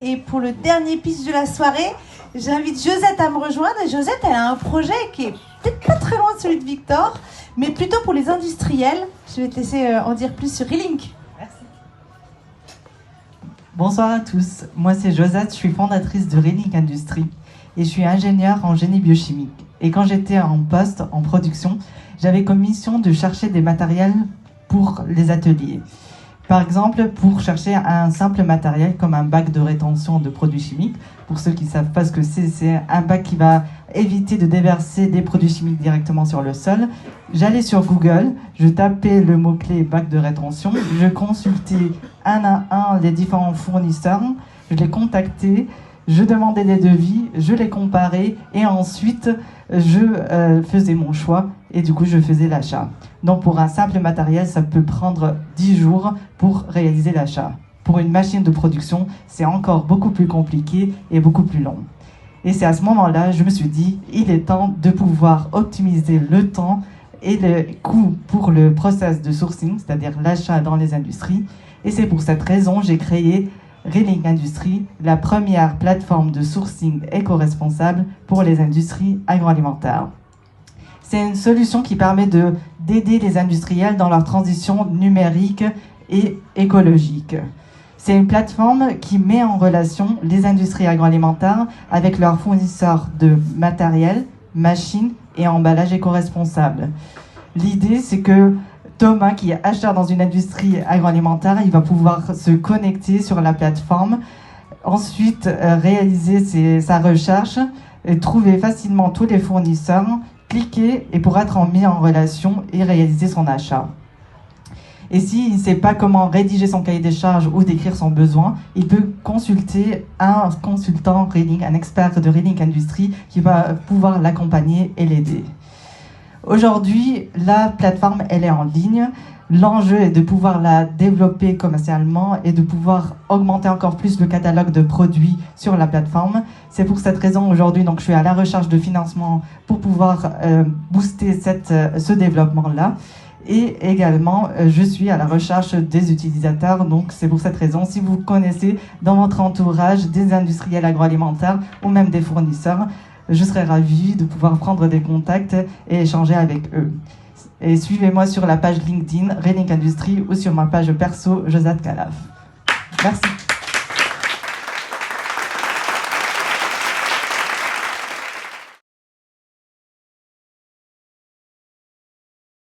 Et pour le dernier pitch de la soirée, j'invite Josette à me rejoindre. Et Josette, elle a un projet qui est peut-être pas très loin de celui de Victor, mais plutôt pour les industriels. Je vais te laisser en dire plus sur Relink. Merci. Bonsoir à tous, moi c'est Josette, je suis fondatrice de Relink Industries et je suis ingénieure en génie biochimique. Et quand j'étais en poste, en production, j'avais comme mission de chercher des matériels pour les ateliers. Par exemple, pour chercher un simple matériel comme un bac de rétention de produits chimiques. Pour ceux qui ne savent pas ce que c'est un bac qui va éviter de déverser des produits chimiques directement sur le sol. J'allais sur Google, je tapais le mot-clé bac de rétention, je consultais un à un les différents fournisseurs, je les contactais, je demandais des devis, je les comparais et ensuite je faisais mon choix et du coup je faisais l'achat. Donc pour un simple matériel, ça peut prendre 10 jours pour réaliser l'achat. Pour une machine de production, c'est encore beaucoup plus compliqué et beaucoup plus long. Et c'est à ce moment-là, je me suis dit, il est temps de pouvoir optimiser le temps et le coût pour le process de sourcing, c'est-à-dire l'achat dans les industries. Et c'est pour cette raison, j'ai créé Relink Industries, la première plateforme de sourcing éco-responsable pour les industries agroalimentaires. C'est une solution qui permet d'aider les industriels dans leur transition numérique et écologique. C'est une plateforme qui met en relation les industries agroalimentaires avec leurs fournisseurs de matériel, machines et emballages éco-responsables. L'idée, c'est que Thomas, qui est acheteur dans une industrie agroalimentaire, il va pouvoir se connecter sur la plateforme, ensuite réaliser sa recherche, et trouver facilement tous les fournisseurs, cliquer et pour être mis en relation et réaliser son achat. Et s'il ne sait pas comment rédiger son cahier des charges ou décrire son besoin, il peut consulter un consultant Relink, un expert de Relink Industries qui va pouvoir l'accompagner et l'aider. Aujourd'hui, la plateforme, elle est en ligne. L'enjeu est de pouvoir la développer commercialement et de pouvoir augmenter encore plus le catalogue de produits sur la plateforme. C'est pour cette raison aujourd'hui, donc je suis à la recherche de financement pour pouvoir booster ce développement-là. Et également, je suis à la recherche des utilisateurs. Donc c'est pour cette raison, si vous connaissez dans votre entourage des industriels agroalimentaires ou même des fournisseurs, je serais ravie de pouvoir prendre des contacts et échanger avec eux. Et suivez-moi sur la page LinkedIn Relink Industries ou sur ma page perso Josette Calaf. Merci.